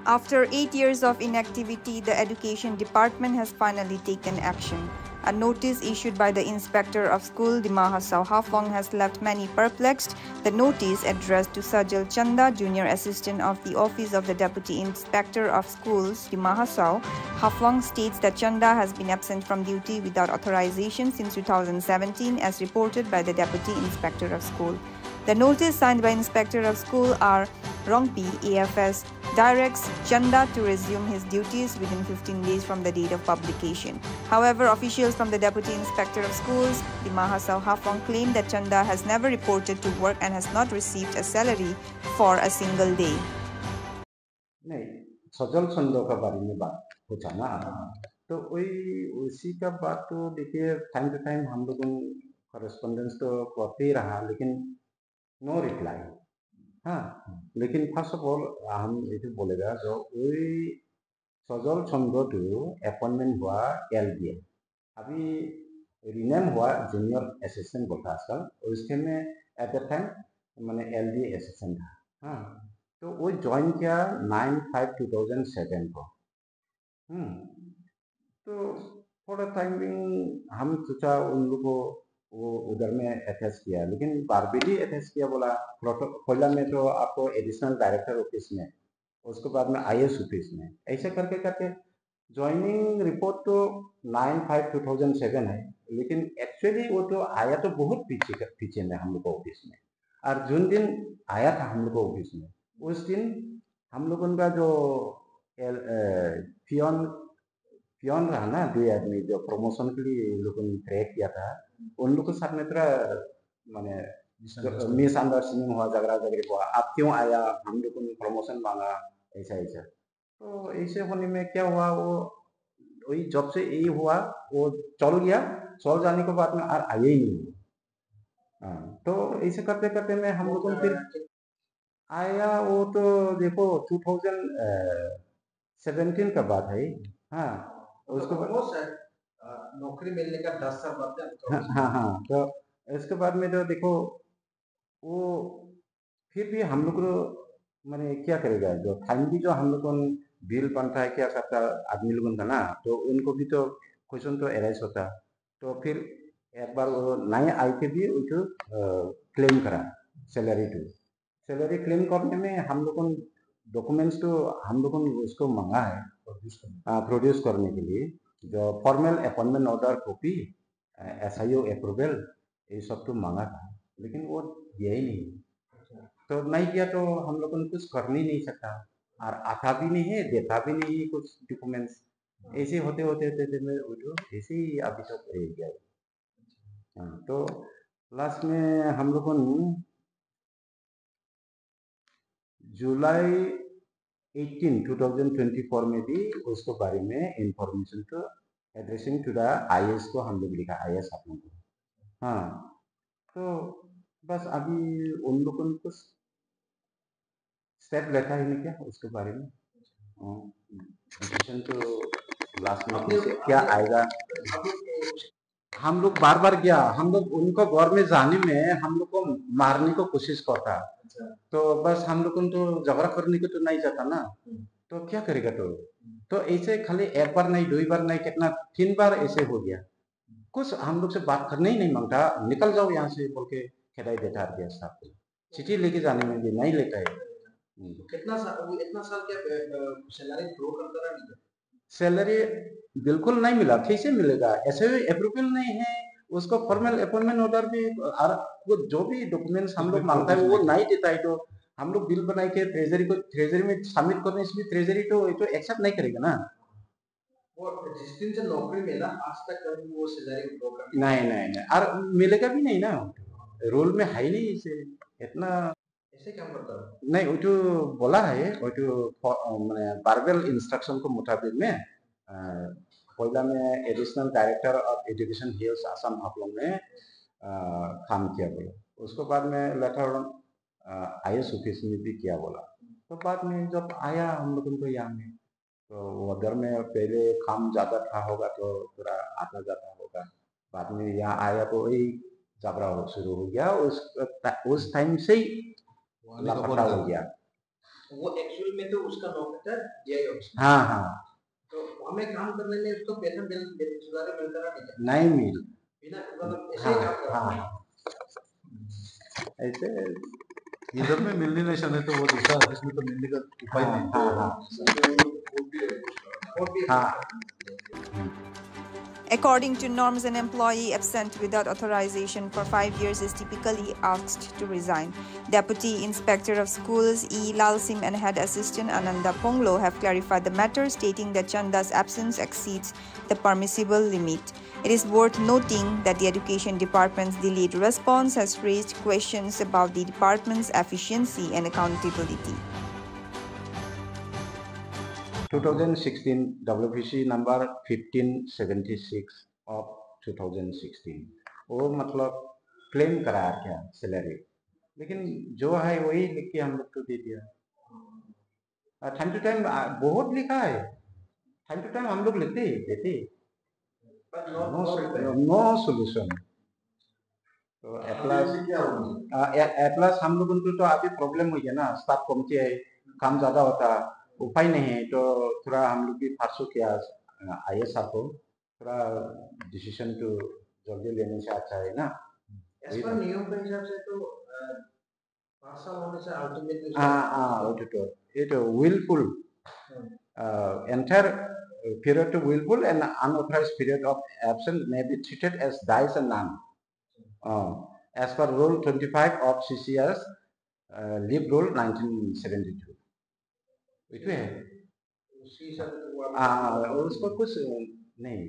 After 8 years of inactivity, the Education Department has finally taken action. A notice issued by the Inspector of School, Dimahasau Hafwang, has left many perplexed. The notice, addressed to Sajal Chanda, Junior Assistant of the Office of the Deputy Inspector of Schools, Dimahasau Hafwang, states that Chanda has been absent from duty without authorization since 2017, as reported by the Deputy Inspector of School. The notice, signed by Inspector of School R. Rongpi, AFS, directs Chanda to resume his duties within 15 days from the date of publication. However, officials from the Deputy Inspector of Schools, Dimahasau Hafwang, claim that Chanda has never reported to work and has not received a salary for a single day. नहीं, सजल चंदो का बारे में बात होता ना, तो उसी का बात तो देखिए टाइम टू टाइम हम लोग कॉरेस्पॉन्डेंस तो करते ही रहा, लेकिन नो रिप्लाई। हाँ, लेकिन फर्स्ट ऑफ ऑल हम ये बोलेगा जो वही सजल चंद्र तो अपॉइंटमेंट हुआ LDA, अभी रिनेम हुआ जूनियर असिस्टेंट बोलता आजकल, और उसके में एट द टाइम मैंने LDA असिस्टेंट था। हाँ, तो वो ज्वाइन किया 9/5/2007 को। तो थोड़ा टाइमिंग हम सोचा उन लोगों को वो उधर में अटैच किया, लेकिन बारबेली अटैच किया बोला। पहला में तो आपको एडिशनल डायरेक्टर ऑफिस में, उसके बाद में IS ऑफिस में, ऐसे करके करके ज्वाइनिंग रिपोर्ट तो 9/5/2007 है, लेकिन एक्चुअली वो तो आया तो बहुत पीछे में हम लोग को ऑफिस में। और जिन दिन आया था हम लोग को ऑफिस में, उस दिन हम लोगों का जो पियोन रहा ना, 2 आदमी जो प्रमोशन के लिए लोगों ने ट्रैक किया था, उन लोग के साथ में थोड़ा माने मिसअंडरस्टैंडिंग हुआ, झगड़ा झगड़ी हुआ। आप क्यों आया, हम लोगों ने प्रमोशन मांगा, ऐसा ऐसा। तो ऐसे होने में क्या हुआ, वो वही जब से यही हुआ वो चल गया, चल जाने के बाद में और आया ही नहीं। तो ऐसे करते करते में हम लोगों फिर आया, वो तो देखो 2017 का बात है। हाँ, उसके बाद नौकरी मिलने का 10 साल बाद। हाँ, तो इसके बाद में तो देखो वो फिर भी हम लोग मैंने क्या करेगा, जो फैमिली जो हम लोग बिल बनता है, क्या करता आदमी लोगों का ना, तो उनको भी तो क्वेश्चन तो एराइज होता। तो फिर एक बार वो नए आई के भी उनको क्लेम करा सैलरी क्लेम करने में हम लोगों डॉक्यूमेंट्स तो हम लोगों ने उसको मांगा है प्रोड्यूस करने के लिए, जो formal appointment order copy, SIO approval, ये सब तो मांगा था, लेकिन वो दिया ही नहीं। तो नहीं किया तो हम लोग कुछ कर नहीं सकता, और आता भी नहीं है, देता भी नहीं है कुछ डॉक्यूमेंट्स। ऐसे होते होते में ऐसे ही अभी तक रह गया। तो लास्ट में हम लोगों जुलाई 18, 2024 में भी उसको बारे में इंफॉर्मेशन तो एड्रेसिंग टू द IS को हम लोग लिखा, IS आप लोगों को। हाँ, तो बस अभी उन लोगों ने कुछ स्टेप लेता है नहीं क्या उसके बारे में। तो लास्ट में क्या आएगा, हम लोग बार बार गया, हम लोग उनको घर में जाने में हम लोग को मारने को कोशिश करता। तो बस हम लोग तो झगड़ा करने को तो नहीं जाता ना, तो क्या करेगा। तो ऐसे खाली एक बार नहीं, 2 बार नहीं, कितना 3 बार ऐसे हो गया। कुछ हम लोग से बात करने ही नहीं मांगता, निकल जाओ यहाँ से बोल के खेदाई देता है साहब को। चिट्ठी लेके जाने में भी नहीं लेता है। इतना साल क्या सैलरी ग्रो करता रहा? नहीं, सैलरी बिल्कुल नहीं मिला। कैसे मिलेगा, ऐसे अप्रूवल नहीं है उसको, फॉर्मल अपॉइंटमेंट ऑर्डर भी, और वो जो भी डॉक्यूमेंट्स हम लोग मांगता है वो नहीं देता है। तो हम लोग बिल बनाए के ट्रेजरी में सबमिट करने से भी ट्रेजरी तो एक्सेप्ट नहीं करेगा ना। वो जिस दिन से नौकरी मिला आज तक कभी वो सैलरी ग्रो कर नहीं, और मिलेगा भी नहीं ना, रूल में है ही नहीं इसे इतना। ऐसे क्या करता है? नहीं, वो तो बोला है, वो तो मैंने बारबेल इंस्ट्रक्शन को मुताबिक में पहला में additional director of education hills Assam Haflong में काम किया बोला। उसको बाद में लेटर IS ऑफिस में भी किया बोला। तो बाद में जब आया हम लोगों को यहाँ में, तो उधर में पहले काम ज़्यादा था होगा तो थोड़ा आता जाता होगा, बाद में यहाँ आया तो वही झगड़ा शुरू हो गया। उस टाइम से ही लापता हो गया। वो एक्चुअल में तो उसका नौकरी दिया गया उसको। हाँ हाँ तो हमें काम करने में उसको पैसा बेरोजगारी मिलता नहीं नहीं मिल बिना मतलब ऐसे हाँ ही काम कर रहा हाँ है। ऐसे इधर में मिलने नहीं सने तो वो दूसरा ऑफिस में तो मिलने का उपाय हाँ नहीं। हाँ हाँ और भी हाँ According to norms, an employee absent without authorization for 5 years is typically asked to resign. Deputy Inspector of Schools E. Lalsim and Head Assistant Ananda Ponglo have clarified the matter, stating that Chanda's absence exceeds the permissible limit. It is worth noting that the Education Department's delayed response has raised questions about the department's efficiency and accountability. 2016 WPC number 1576 of 2016 वो मतलब claim कराया क्या salary, लेकिन जो है वही लिख के हम लोग को दे दिया। टाइम टू टाइम बहुत लिखा है, टाइम टू टाइम हम लोग लेते देते, नो सोल्यूशन। तो एप्लास हम लोग उनको तो अभी प्रॉब्लम हुई है ना, स्टाफ कमती है, काम ज्यादा होता, उपाय नहीं है, तो थोड़ा हम लोग भी फारसो किया IS को, थोड़ा डिसीजन तो जल्दी लेने से अच्छा है ना। एज पर नियम के हिसाब से तो 5 साल होने से अल्टीमेटली वो तो willful entire period to willful and unauthorized period of absence may be treated as dies and none. As per Rule 25 of CCS, Leave Rule 1972. उसमें उसको कुछ नहीं